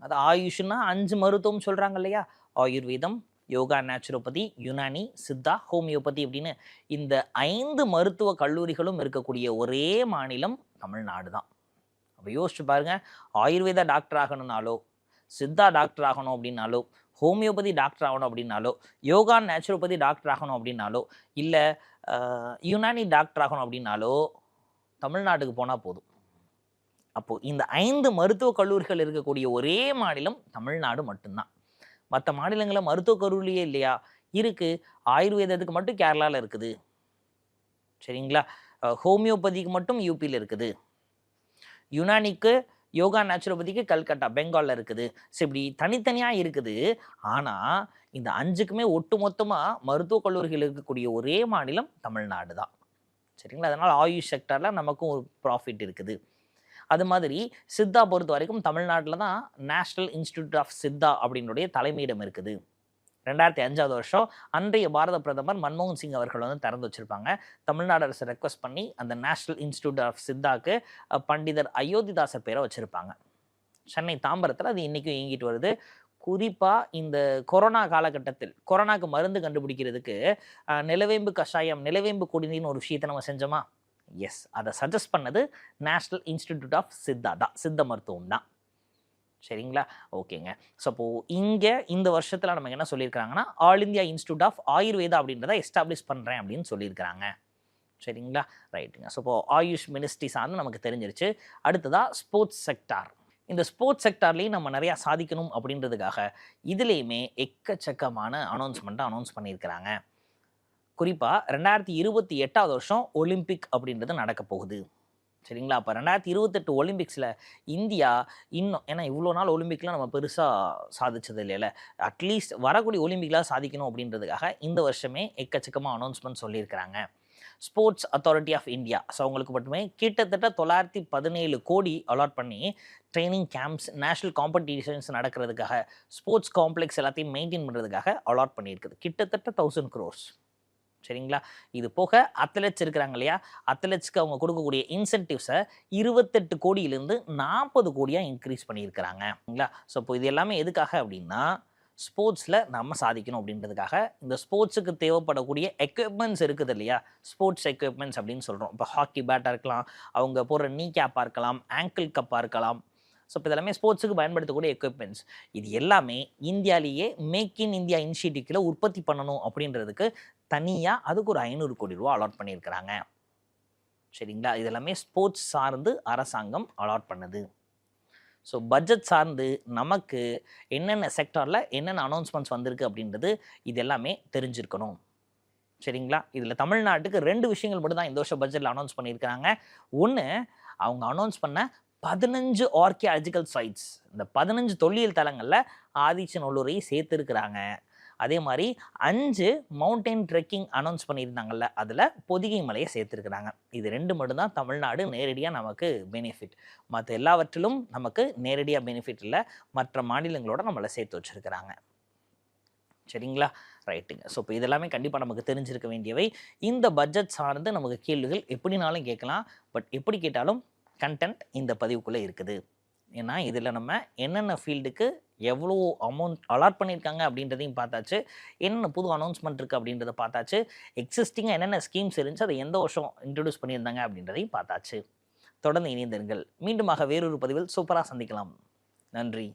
அது ஆயுஷ்னா 5 மருத்துவம் சொல்கிறாங்க இல்லையா, ஆயுர்வேதம், யோகா நேச்சுரோபதி, யுனானி, சித்தா, ஹோமியோபதி அப்படின்னு இந்த 5 மருத்துவ கல்லூரிகளும் இருக்கக்கூடிய ஒரே மாநிலம் தமிழ்நாடு தான். அப்போ யோசிச்சு பாருங்கள், ஆயுர்வேதா டாக்டர் ஆகணும்னாலோ, சித்தா டாக்டர் ஆகணும் அப்படின்னாலோ, ஹோமியோபதி டாக்டர் ஆகணும் அப்படின்னாலோ, யோகா நேச்சுரோபதி டாக்டர் ஆகணும் அப்படின்னாலோ, இல்லை யுனானி டாக்டர் ஆகணும் அப்படின்னாலோ தமிழ்நாட்டுக்கு போனால் போதும். அப்போது இந்த 5 மருத்துவக் கல்லூரிகள் இருக்கக்கூடிய ஒரே மாநிலம் தமிழ்நாடு மட்டும்தான். மற்ற மாநிலங்களில் மருத்துவக் கல்லூரியே இல்லையா? இருக்குது. ஆயுர்வேதத்துக்கு மட்டும் கேரளாவில் இருக்குது. சரிங்களா? ஹோமியோபதிக்கு மட்டும் யூபியில் இருக்குது. யுனானிக்கு, யோகா நேச்சுரோபதிக்கு கல்கட்டா பெங்காலில் இருக்குது. ஸோ இப்படி தனித்தனியாக இருக்குது. ஆனால் இந்த 5க்குமே ஒட்டு மொத்தமாக மருத்துவக் கல்லூரிகள் இருக்கக்கூடிய ஒரே மாநிலம் தமிழ்நாடு தான். சரிங்களா? அதனால் ஆயுஷ் செக்டரில் நமக்கும் ஒரு ப்ராஃபிட் இருக்குது. அது மாதிரி சித்தா பொறுத்த வரைக்கும் தமிழ்நாட்டில் தான் நேஷ்னல் இன்ஸ்டிடியூட் ஆஃப் சித்தா அப்படின்னுடைய தலைமையிடம் இருக்குது. 2005 வருஷம் அன்றைய பாரத பிரதமர் மன்மோகன் சிங் அவர்கள் வந்து திறந்து வச்சுருப்பாங்க. தமிழ்நாடு அரசு ரெக்வஸ்ட் பண்ணி அந்த நேஷ்னல் இன்ஸ்டிடியூட் ஆஃப் சித்தாக்கு பண்டிதர் அயோத்திதாசர் பேரை வச்சுருப்பாங்க. சென்னை தாம்பரத்தில் அது இன்றைக்கும் இயங்கிட்டு வருது. குறிப்பாக இந்த கொரோனா காலகட்டத்தில் கொரோனாக்கு மருந்து கண்டுபிடிக்கிறதுக்கு நிலவேம்பு கஷாயம், நிலவேம்பு குடிநீர்னு ஒரு விஷயத்தை நம்ம செஞ்சோமா? எஸ், அதை சஜஸ்ட் பண்ணது நேஷ்னல் இன்ஸ்டிடியூட் ஆஃப் சித்தா தான், சித்த மருத்துவம் தான். சரிங்களா? ஓகேங்க. ஸோ அப்போது இங்கே இந்த வருஷத்தில் நமக்கு என்ன சொல்லியிருக்கிறாங்கன்னா, All India Institute of Ayurveda அப்படின்றத எஸ்டாப்ளிஷ் பண்ணுறேன் அப்படின்னு சொல்லியிருக்கிறாங்க. சரிங்களா? ரைட்டுங்க. ஸோ இப்போது ஆயுஷ் மினிஸ்ட்ரி சார்ந்து நமக்கு தெரிஞ்சிருச்சு. அடுத்ததாக ஸ்போர்ட்ஸ் செக்டார். இந்த ஸ்போர்ட்ஸ் செக்டார்லேயும் நம்ம நிறையா சாதிக்கணும் அப்படின்றதுக்காக இதுலேயுமே எக்கச்சக்கமான அனௌன்ஸ் பண்ணியிருக்கிறாங்க. குறிப்பாக 2028 வருஷம் ஒலிம்பிக் அப்படின்றது நடக்க போகுது. சரிங்களா? அப்போ 2028 ஒலிம்பிக்ஸில் இந்தியா இன்னும், ஏன்னா இவ்வளோ நாள் ஒலிம்பிக்லாம் நம்ம பெருசாக சாதிச்சது இல்லைல்ல, அட்லீஸ்ட் வரக்கூடிய ஒலிம்பிக்லாம் சாதிக்கணும் அப்படின்றதுக்காக இந்த வருஷமே எக்கச்சக்கமாக அனௌன்ஸ்மெண்ட் சொல்லியிருக்கிறாங்க. Sports Authority of India, so அவங்களுக்கு மட்டுமே கிட்டத்தட்ட 917 கோடி அலாட் பண்ணி ட்ரைனிங் கேம்ப்ஸ், நேஷ்னல் காம்படிஷன்ஸ் நடக்கிறதுக்காக, ஸ்போர்ட்ஸ் காம்ப்ளெக்ஸ் எல்லாத்தையும் மெயின்டைன் பண்ணுறதுக்காக அலாட் பண்ணியிருக்குது. கிட்டத்தட்ட 1000 crores. சரிங்களா? இது போக அத்லெட்ஸ் இருக்கிறாங்க இல்லையா, அத்லெட்ஸ்க்கு அவங்க கொடுக்கக்கூடிய இன்சென்டிவ்ஸை 28 கோடியிலேருந்து 40 கோடியாக இன்க்ரீஸ் பண்ணியிருக்கிறாங்களா. ஸோ இப்போ இது எல்லாமே எதுக்காக அப்படின்னா, ஸ்போர்ட்ஸில் நம்ம சாதிக்கணும் அப்படின்றதுக்காக. இந்த ஸ்போர்ட்ஸுக்கு தேவைப்படக்கூடிய எக்யூப்மெண்ட்ஸ் இருக்குது இல்லையா, ஸ்போர்ட்ஸ் எக்யூப்மெண்ட்ஸ் அப்படின்னு சொல்கிறோம். இப்போ ஹாக்கி பேட்டாக இருக்கலாம், அவங்க போடுற நீ கேப்பாக இருக்கலாம், ஆங்கிள் கப்பாக இருக்கலாம். ஸோ இப்போ இதெல்லாமே ஸ்போர்ட்ஸுக்கு பயன்படுத்தக்கூடிய எக்யூப்மெண்ட்ஸ். இது எல்லாமே இந்தியாவிலேயே மேக் இன் இந்தியா இனிஷியேட்டிவ்ல உற்பத்தி பண்ணணும் அப்படின்றதுக்கு தனியாக அதுக்கு ஒரு 500 கோடி ரூபா அலாட் பண்ணியிருக்கிறாங்க. சரிங்களா? இதெல்லாமே ஸ்போர்ட்ஸ் சார்ந்து அரசாங்கம் அலாட் பண்ணுது. ஸோ பட்ஜெட் சார்ந்து நமக்கு என்னென்ன செக்டாரில் என்னென்ன அனௌன்ஸ்மெண்ட்ஸ் வந்திருக்கு அப்படின்றது இது எல்லாமே தெரிஞ்சிருக்கணும். சரிங்களா? இதில் தமிழ்நாட்டுக்கு 2 விஷயங்கள் மட்டும் தான் இந்த வருஷம் பட்ஜெட்டில் அனௌன்ஸ் பண்ணியிருக்கிறாங்க. ஒன்று, அவங்க அனௌன்ஸ் பண்ண 15 ஆர்கியாலஜிக்கல் சைட்ஸ், இந்த 15 தொல்லியல் தலங்களில் ஆதிச்சநல்லூரை சேர்த்துருக்கிறாங்க. அதே மாதிரி 5 மவுண்டைன் ட்ரெக்கிங் அனௌன்ஸ் பண்ணியிருந்தாங்கல்ல, அதில் பொதிகை மலையை சேர்த்துருக்குறாங்க. இது 2 மட்டும்தான் தமிழ்நாடு நேரடியாக நமக்கு பெனிஃபிட். மற்ற எல்லாவற்றிலும் நமக்கு நேரடியாக பெனிஃபிட் இல்லை, மற்ற மாநிலங்களோட நம்மளை சேர்த்து வச்சுருக்கிறாங்க. சரிங்களா? ரைட்டுங்க. ஸோ இப்போ இதெல்லாமே கண்டிப்பாக நமக்கு தெரிஞ்சிருக்க வேண்டியவை. இந்த பட்ஜெட் சார்ந்து நமக்கு கேள்விகள் எப்படினாலும் கேட்கலாம். பட் எப்படி கேட்டாலும் கண்டென்ட் இந்த பதிவுக்குள்ளே இருக்குது. ஏன்னா இதில் நம்ம என்னென்ன ஃபீல்டுக்கு எவ்வளோ அமௌண்ட் அலாட் பண்ணியிருக்காங்க அப்படின்றதையும் பார்த்தாச்சு, என்னென்ன புது அனௌன்ஸ்மெண்ட் இருக்குது அப்படின்றத பார்த்தாச்சு, எக்ஸிஸ்டிங்காக என்னென்ன ஸ்கீம்ஸ் இருந்துச்சு, அதை எந்த வருஷம் இன்ட்ரடியூஸ் பண்ணியிருந்தாங்க அப்படின்றதையும் பார்த்தாச்சு. தொடர்ந்து இணைந்திருங்கள். மீண்டுமாக வேறொரு பதிவில் சூப்பராக சந்திக்கலாம். நன்றி.